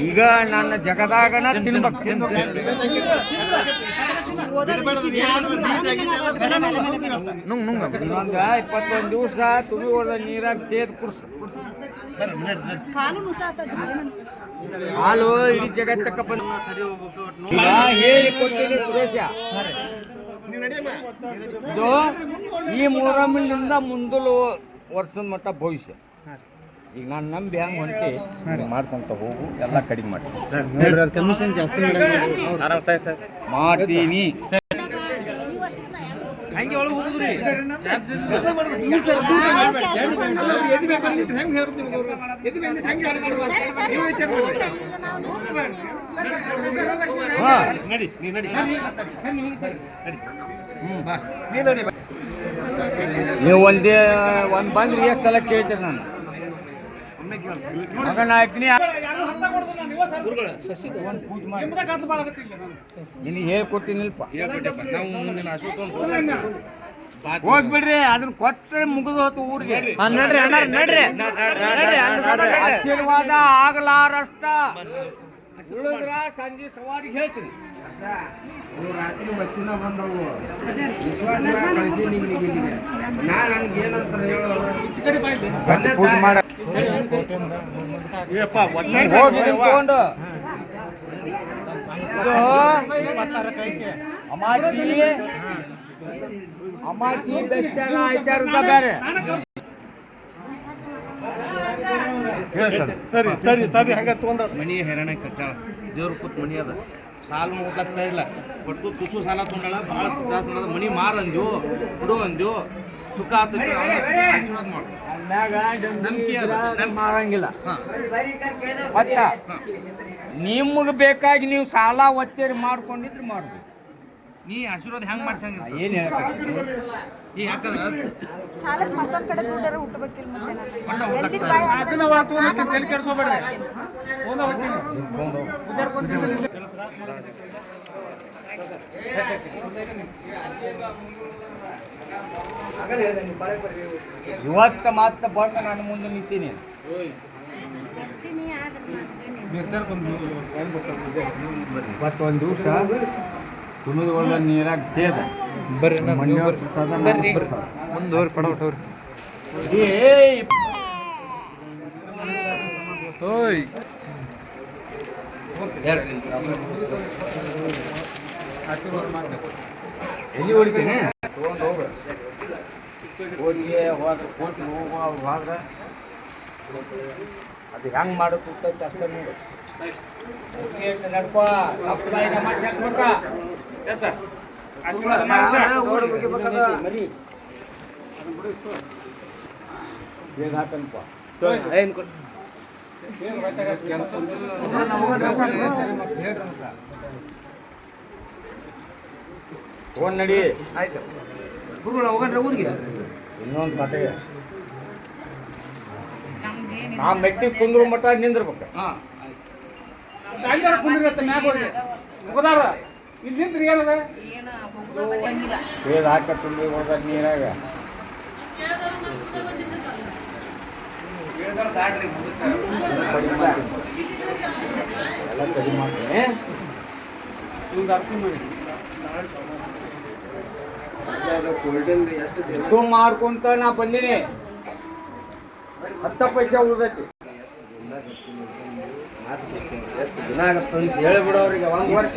ಈಗ ನನ್ನ ಜಗದಾಗನ ತಿನ್ಬೇಕು. ಇನ್ನೊಂದು 21 ದಿವಸ ತುಳಿ ಒಳ್ಳೆ ನೀರಾಗ ತೇದ್ ಕುಡ್ಸು. ಹಾಲು ಇಡೀ ಜಗತ್ತಕ್ಕ ಬಂದ ಹೇಳಿ ಕೊಡ್ತೀನಿ ಸುರೇಶ. ಇದು ಈ ಮೊಹರಮ್ನಿಂದ ಮುಂದಲು ವರ್ಷದ ಮಟ್ಟ ಭವಿಷ್ಯ. ಈಗ ನಾನು ನಂಬಿ ಹೆಂಗೆ ಹೊಂಟಿ ಮಾಡ್ಕೊಂತ ಹೋಗು, ಎಲ್ಲ ಕಡಿಮೆ ಮಾಡ್ತೀನಿ. ಕಮಿಷನ್ ಜಾಸ್ತಿ ಮಾಡ್ತೀನಿ. ಹಂಗೆ ಒಳಗೆ ಹೋಗುದ್ರಿ ನೀವು ಒಂದು ಬಂದ್ರಿ ಎಷ್ಟು ಸಲ ಕೇಳ್ತೀರಿ ನಾನು ಮಗನ ಹಾಕ್ನಿ ನಿನಗೆ ಹೇಳ್ಕೊಡ್ತೀನಿಲ್ಪ. ಹೋಗ್ಬಿಡ್ರಿ, ಅದನ್ನ ಕೊಟ್ಟರೆ ಮುಗಿದು ಹೋತು ಊರಿಗೆ. ಆಶೀರ್ವಾದ ಆಗಲಾರಷ್ಟ ಉಳಿದ್ರ ಸಂಜೆ ಸವಾರಿಗೆ ಹೇಳ್ತೀನಿ. ರಾತ್ರಿ ಬಸ್ಸಿನ ಬಂದವು ತಗೊಂಡು ಅಮಾಸಿ ಬೆಸ್ಟ್ ಆಯ್ತಾರ ಬೇರೆ. ಸರಿ ಸರಿ ಸರಿ ಹಂಗ ತಗೊಂಡ ಮನಿ ಹೈರಾಣ ಕಟ್ಟಾಳ. ದೇವ್ರ ಕೂತ್ ಮನಿ ಅದ, ಸಾಲ ಮುಟ್ಲಕ್ಕ ಇಲ್ಲ, ಒಟ್ಟು ತುಸು ಸಾಲ ತೊಗೊಂಡಾಳ. ಭಾಳ ತ್ರಾಸ ಮನಿ ಮಾರ ಅಂದ್ಯೋ ಕೊಡು ಅಂದ್ಯೋ ಸುಖ ಆತೈತಿ. ಆಶೀರ್ವಾದ ಮಾಡು. ಮಾರಂಗಿಲ್ಲ. ಮತ್ತ ನಿಮಗೆ ಬೇಕಾಗಿ ನೀವು ಸಾಲ ಒತ್ತೇರಿ ಮಾಡ್ಕೊಂಡಿದ್ರೆ ಮಾಡ್ಬೇಕು. ನೀ ಆಶೀರ್ವಾದ ಹೆಂಗ್ ಮಾಡ್ಸಂಗ ಏನು ಹೇಳಕ್ಕೆ ಈ ಯಾಕಂದ್ರೆ ಸಾಲಕ್ಕೆ ಮತ್ತೊಂದು ಕಡೆ ದುಡ್ಡಾರ ಹುಟ್ಟಬೇಕಿಲ್ಲ. ಇವತ್ತು ಮಾತ್ರ ಬಂದು ನಾನು ಮುಂದೆ ನಿಂತೀನಿ. 21 ದಿವಸ ತುಳಿದು ಒಳ್ಳೆ ನೀರಾಗ ತೇದ ಬರ್ರಿ ಮುಂದೋರಿ ಪಡೋಟವ್ರಿ. ಆಶೀರ್ವಾದ ಮಾಡ್ಬೇಕು. ಎಲ್ಲಿ ಹೊಡಿತೀನಿ ತೊಗೊಂಡು ಹೋಗ್ರಿ. ಹೋಗಿಗೆ ಹೋದ್ರೆ ಕೋಟಿ ಹೋದ್ರೆ ಅದು ಹೆಂಗೆ ಮಾಡೋದು ಕೂತೈತೆ ಅಷ್ಟೇ ನೋಡು. ನಡ್ಕೋ ತಪ್ಪದಾಯಿನ ಮಾಡಿ ಹಾಕ್ಬೇಕ. ಆಶೀರ್ವಾದ ಮರಿ ಬೇಗ ಹಾಕನ್ಪ. ಫೋನ್ ನಡಿ. ಆಯ್ತು ಗುರುಗಳ ಹೋಗಣ್ರಿ ಊರಿಗೆ. ಇನ್ನೊಂದು ಕತೆ, ನಾ ಮೆಟ್ಟಿ ಕುಂದ್ರು ಮಟ್ಟ ನಿಂದಿರ್ಬೇಕು. ಇಲ್ಲಿ ನಿಂತ್ರಿ ಏನದ ಬೇಗ ಹಾಕ ತುಂಬಿ ಹೋದ ನೀರಾಗ ಎಲ್ಲ ಸರಿ ಮಾಡ್ತೀನಿ. ಇಷ್ಟು ಮಾಡ್ಕೊಂತ ನಾ ಬಂದೀನಿ. 10 ಪೈಸೆ ಉಳ್ದೈತಿ. ದಿನ ಆಗತ್ತಂತ ಹೇಳಿಬಿಡು ಅವ್ರಿಗೆ. ಒಂದು ವರ್ಷ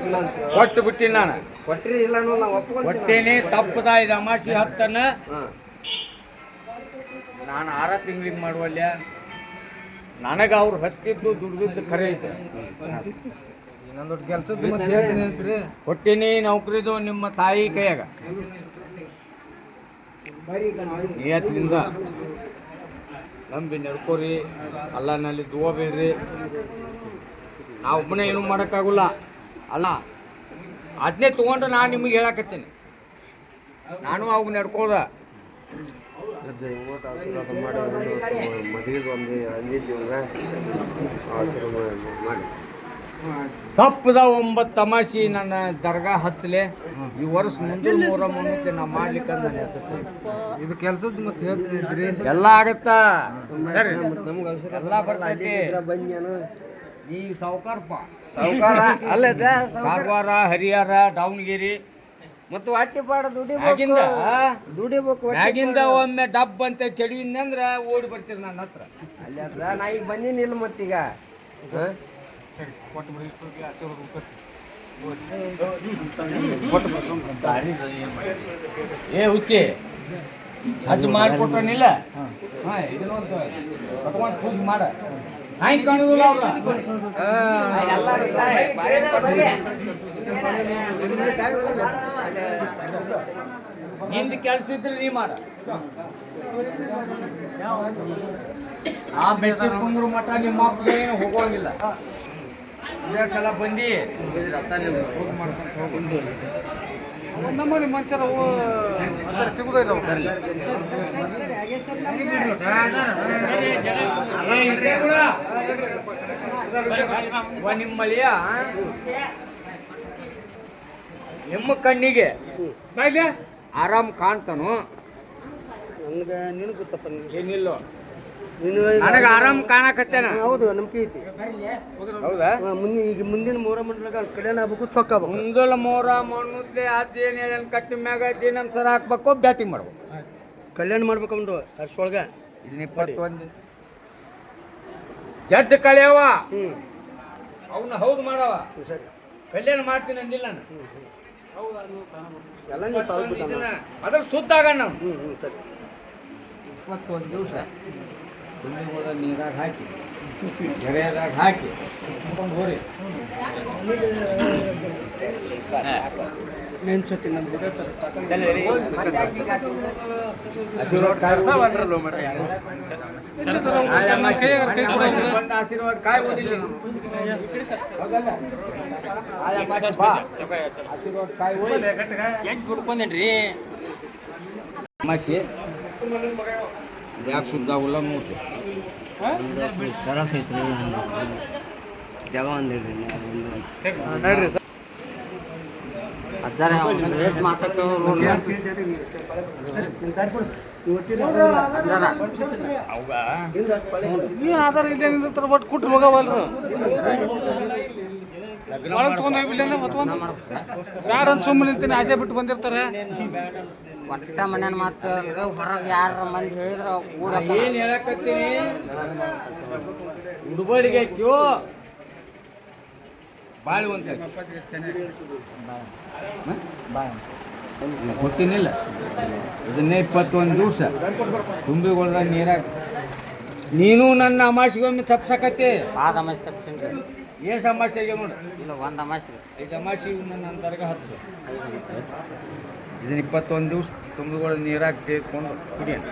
ಇಲ್ಲ ಅಂತ ಕೊಟ್ಟು ಬಿಟ್ಟಿನಿ ನಾನು. ಕೊಟ್ರಿ ಇಲ್ಲ ನಾವು ಕೊಟ್ಟೇನಿ. ತಪ್ಪದ ಇದು ಅಮಾಸಿ 10 ನಾನು 6 ತಿಂಗಳಿಗೆ ಮಾಡುವಲ್ಯ. ನನಗೆ ಅವ್ರು ಹತ್ತಿದ್ದು ದುಡ್ದಿದ್ದು ಖರೆ ಐತೆ. ಇನ್ನೊಂದು ಕೆಲಸದ್ದು ಮತ್ತೆ ಹೇಳ್ತೀನಿ ಅಂತ್ರಿ. ಕೊಟ್ಟಿನಿ ನೌಕರಿದು ನಿಮ್ಮ ತಾಯಿ ಕೈಯಾಗ. ನಿಯತ್ಲಿಂದ ನಂಬಿ ನಡ್ಕೋರಿ. ಅಲ್ಲನಲ್ಲಿ ದುವ ಬೀಳ್ರಿ. ನಾವು ಒಬ್ಬನೇ ಏನೂ ಮಾಡೋಕ್ಕಾಗಲ್ಲ. ಅಲ್ಲ ಅದನ್ನೇ ತೊಗೊಂಡು ನಾನು ನಿಮಗೆ ಹೇಳಕತ್ತೀನಿ. ನಾನು ಅವಾಗ ನಡ್ಕೋದ ಮದುವೆಗೆ ಒಂದು ಅಂದಿದ್ದೀವಲ್ಲ ಆಶೀರ್ವಾದ ಮಾಡಿ. ತಪ್ಪದ 9 ತಮಾಷೆ ನನ್ನ ದರ್ಗಾ ಹತ್ತಲೆ ಈ ವರ್ಷ ಮುಂದೆ ಮೊಹರಂ ನಾ ಮಾಡ್ಲಿಕ್ಕೆ ನನ್ನ ಹೆಸರು ಇದು ಕೆಲಸದ ಮತ್ತೆ ಹೇಳ್ತಿದ್ರಿ ಎಲ್ಲ ಆಗತ್ತಾ ಎಲ್ಲ ಬರ್ತೈತಿ ಈ ಸಾವುಕಾರಪ್ಪ ಸಾವುಕಾರ ಅಲ್ಲ ಕಾರವಾರ ಹರಿಹರ ದಾವಣಗೆರೆ ಮತ್ತು ಹೊಟ್ಟಿ ಪಾಡ ಮ್ಯಾಗಿಂದ ದುಡಿಬೇಕು ಮ್ಯಾಗಿಂದ ಒಮ್ಮೆ ಡಬ್ ಅಂತ ಕೆಡವಿಂದಂದ್ರ ಓಡಿ ಬರ್ತೀರಿ ನನ್ನ ಹತ್ರ ಅಲ್ಲಿ ಅದ ನಾ ಈಗ ಬಂದೀನಿ ಇಲ್ಲ ಮತ್ತೀಗ ಏ ಹುಚ್ಚಿ ಅದು ಮಾಡಿಕೊಟ್ರನಿಲ್ಲ ಇದನ್ನೊಂದು ಕಟ್ಕೊಂಡು ಪೂಜೆ ಮಾಡ ಹಾಯ್ ಕಾಣುದಿಲ್ಲ ಅವ್ರ ನಿಂದು ಕೆಲಸ ಇದ್ರೆ ನೀ ಮಾಡ ಆ ಬೆಟ್ಟ ಕುಂದ್ರು ಮಠ ನಿಮ್ಮ ಮಕ್ಕಳು ಏನು ಹೋಗೋಂಗಿಲ್ಲ ಎರಡು ಸಲ ಬಂದು ನಮ್ಮಲ್ಲಿ ಮನುಷ್ಯರ ಸಿಗುದಿಲ್ಲ ನಿಮ್ಮಲ್ಲಿಯ ನಿಮ್ಮ ಕಣ್ಣಿಗೆ ಆರಾಮ್ ಕಾಣ್ತಾನು ನಿನಗೆ ಗೊತ್ತಪ್ಪ ಏನಿಲ್ಲ ನನಗೆ ಆರಾಮ್ ಕಾಣಕತ್ತೇನ ಹೌದು ನಂಬಿಕೆ ಐತಿ ಹೌದಾ ಮುಂದಿನ ಮೊಹರಂ ಕಲ್ಯಾಣ ಆಗ್ಬೇಕು ಚೊಕ್ಕ ಮುಂದಲ ಮೊಹರಂ ಅನ್ನೋದ್ಲೆ ಆತ ಏನ್ ಹೇಳ ಕಟ್ಟಿ ಮ್ಯಾಗ ದಿನ ಸರ ಹಾಕ್ಬೇಕು ಬ್ಯಾಟಿಂಗ್ ಮಾಡ್ಬೇಕು ಕಲ್ಯಾಣ ಮಾಡ್ಬೇಕಂದು ಅಷ್ಟೊಳಗ ಇದನ್ನ 21 ಜಡ್ ಕಳೆಯವ ಅವನ್ನ ಹೌದು ಮಾಡವ ಸರಿ ಕಲ್ಯಾಣ ಮಾಡ್ತೀನಿ ಅಂದಿಲ್ಲ ನಾನು ಎಲ್ಲ ನೀವು ಅದ್ರ ಸುದ್ದ ಆಗೋಣ ನಾವು ಸರಿ 21 ದಿವಸ ಹುಲ್ಲಿಗಳ ನೀರಾಗ ಹಾಕಿ ಕೆರೆಯಾಗ ಹಾಕಿ ಹೋರಿ ನೆನ್ಸತಿ ನಮ್ಮ ಆಶೀರ್ವಾದ ಕಾಯಿ ಓದಿಲ್ಲ ಆಶೀರ್ವಾದ ಕಾಯಿ ಓದಿ ಮಸಿ ಯಾಕೆ ಶುದ್ಧ ಆಗುಲ್ಲ ನೋಡ್ರಿ ತರಸ ಐತ್ರಿ ಜಗ ಒಂದಿಡ್ರಿ ನೋಡ್ರಿ ರೇಟ್ ಆಧಾರ ಇಲ್ಲ ನಿಂದಿರ್ತಾರ ಬಟ್ ಕುಟ್ರು ಹೋಗವಲ್ರು ಒಳಗೆ ತೊಗೊಂಡೋಗಿಲ್ಲ ಯಾರು ಅಂತ ಸುಮ್ಮನೆ ನಿಂತೀನಿ ಆಸೆ ಬಿಟ್ಟು ಬಂದಿರ್ತಾರೆ ವರ್ಷ ಮನ್ಯಾನ ಮಾತು ಹೊರಗೆ ಯಾರ ಮಂದಿ ಹೇಳಿದ್ರ ಏನು ಹೇಳಕತ್ತೀನಿ ಉಡುಬಡಿಗೆ ಕ್ಯೂ ಬಾಳಿ ಅಂತ ಗೊತ್ತಿನಿಲ್ಲ ಇದನ್ನೇ 21 ದಿವಸ ತುಂಬಿಗೊಳ್ರ ನೀರಾಗ ನೀನು ನನ್ನ ಅಮಾಸಿಗೊಮ್ಮೆ ತಪ್ಸಕತ್ತಿ ಏನು ಸಮಸ್ಯೆ ಆಗ್ಯಾವ ನೋಡು ಇಲ್ಲ ಒಂದು ಅಮಾಸಿ 5 ಅಮಾಸಿ ನನ್ನ ದರ್ಗ ಹತ್ಸು ಇದನ್ನ 21 ದಿವಸ ತುಂಬಿಗೊಳ್ರ ನೀರಾಗ ತೆಗೆದುಕೊಂಡು ಕುಡಿಯೋಣ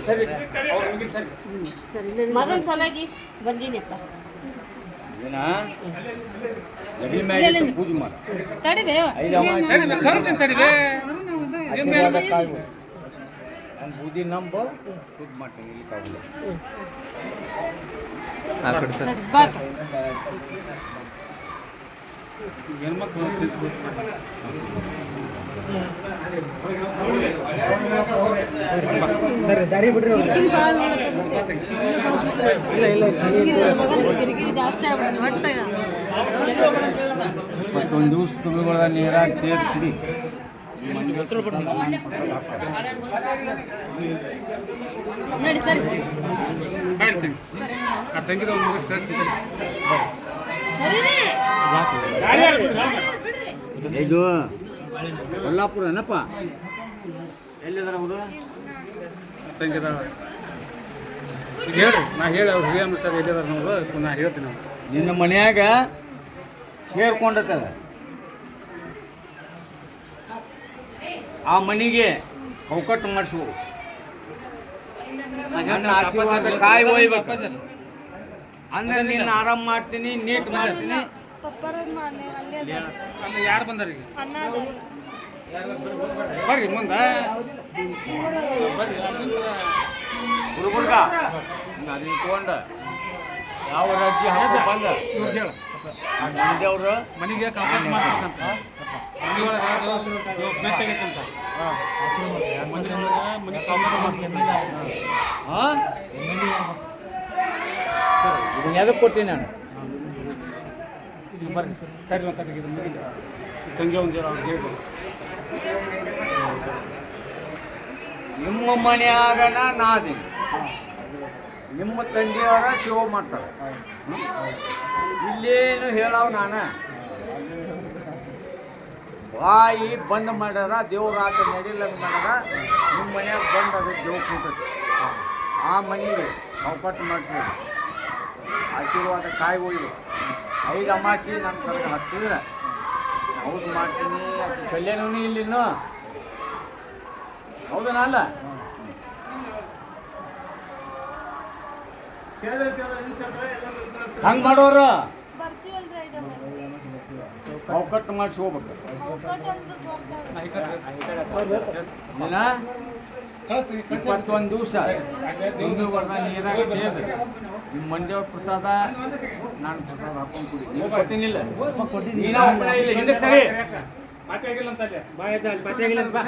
ಸರಿ ಮಗನ ಸಲಾಗಿ ಬಂದೀನಿಪ್ಪ ಪೂಜೆ ಮಾಡ ತಡಿಬೇ ಬೂದಿ ನಂಬ ಶುದ್ಧ ಮಾಡ್ತೀನಿ ಇಲ್ಲಿ ಕಾವಲು ಹೆಣ್ಮಕ್ಳು ಜಾಸ್ತಿ ಆಗ್ಬಿಡುತ್ತೆ 21 ದಿವಸ ತುಂಬಿಗಳ ನೀರಾಗ ತೇರು ಕುಡಿ ನೋಡಿ ಸರ್ ಆ ತಂಗಿದ ಒಂದು ಮುಗಿಸ್ ಕಳಿಸ್ತೀನಿ ಸರಿ ಇದು ಕೊಲ್ಲಾಪುರ ಏನಪ್ಪ ಎಲ್ಲಿದಾರ ಅವರು ತಂಗಿದಾರ ಈಗ ಹೇಳ್ರಿ ನಾ ಹೇಳಿ ಅವ್ರು ಹಿರಿಯ ಸರ್ ಎಲ್ಲಿದಾರ ನೋಡು ನಾ ಹೇಳ್ತೀನಿ ಅವ್ರು ನಿನ್ನ ಮನ್ಯಾಗ ಸೇರ್ಕೊಂಡತ್ತದ ಆ ಮನೆಗೆ ಕೌಕಟ್ಟು ಮಾಡಿಸ್ಬೋದು ನನ್ನ ಆಶೀರ್ವಾದ ಕಾಯಿ ಒಯ್ಬೇಕು ಅಂದ್ರೆ ನಿನ್ನ ಆರಾಮ್ ಮಾಡ್ತೀನಿ ನೀಟ್ ಮಾಡ್ತೀನಿ ಪಪ್ಪರ ಅಲ್ಲೇ ಅದ. ಅಲ್ಲಿ ಯಾರು ಬಂದಾರ ಈಗ ಅನ್ನ ಅದ. ಬರ್ರಿ ಮುಂದೆ ಬರ್ರಿ ಹುಡುಗ ಅದನ್ನ ತಗೊಂಡ ಯಾವ ರಾಜ್ಯ ಹಾಕೋ ಬಂದ ಇವ್ರಿಗೆ ಹೇಳ ಮಂದಿಯವ್ರು ಮನೆಗೆ ಕಾಂಪ್ಲೇಂಟ್ ಮಾಡ್ಬೇಕಂತ ಮನೆ ಒಳಗೆ ಬೇಕಾಗೈತಂತ ಮನೆ ಕಾಂಪ್ಲೇಂಟ್ ಮಾಡ್ಬೇಕಂತ ಹಾಂ ಇದನ್ನ ಎದಕ್ಕೆ ಕೊಟ್ಟಿನಿ ನಾನು ಬರ್ರಿ ಕರಿ ಅಂತ ತಂಗಿ ಒಂದು ಅವ್ರಿಗೆ ಹೇಳಿ ನಿಮ್ಮ ಮನೆಯಾಗನ ನಾದಿ ನಿಮ್ಮ ತಂದೆಯವರ ಶಿವ ಮಾಡ್ತಾರೆ ಇಲ್ಲೇನು ಹೇಳವ್ ನಾನು ಬಾಯಿ ಬಂದ್ ಮಾಡ್ಯಾರ ದೇವ್ರ ಆಟ ನಡಿಲಂಗೆ ಮಾಡ್ಯಾರ ನಿಮ್ಮ ಮನ್ಯಾಗ ಬಂದು ಅದು ದೇವ್ ಕೂತೈತಿ ಆ ಮನೆಗೆ ಅವಕಾಶ ಮಾಡಿಸ್ಬೋದು ಆಶೀರ್ವಾದ ಕಾಯಿ ಹೋಯ್ದು 5 ಅಮಾಸಿ ನನ್ನ ಕಡೆ ಹತ್ತಿದ್ರೆ ಹೌದು ಮಾಡ್ತೀನಿ ಆಕೆ ಕಲ್ಯಾಣವೂ ಇಲ್ಲಿನ್ನು ಹೌದನ ಅಲ್ಲ ಹಂಗೆ ಮಾಡೋರು ಬರ್ತೀವಲ್ರಿ ಐದು ಮಂದಿ. ಅವಕಟ್ಟು ಮಾಡಿಸಿ ಹೋಗ್ಬೇಕು ಒಕ್ಕಟ್ಟು ಅಂದ್ರೆ ಗೊತ್ತಾಗಲ್ಲ. ದಿನ 21 ದಿವಸ ಒಂದು ವರ್ಷ ನೀರಾಗ ತೇದು ನಿಮ್ಮ ಮಂಡ್ಯವ್ರ ಪ್ರಸಾದ ನಾನು ಪ್ರಸಾದ ಹಾಕೊಂಡು ಕುಡಿ ನೀವು ಕೊಟ್ಟಿನಿಲ್ಲ ನೀನು ಒಬ್ಬನೇ ಇಲ್ಲ ಹಿಂದಕ್ಕೆ ಸರಿ ಪಾತಿ ಆಗಿಲ್ಲ ಅಂತ ಅಲ್ಲಿ ಬಾಯ ಪಾತಿ ಆಗಿಲ್ಲ ಅಂತ ಬಾ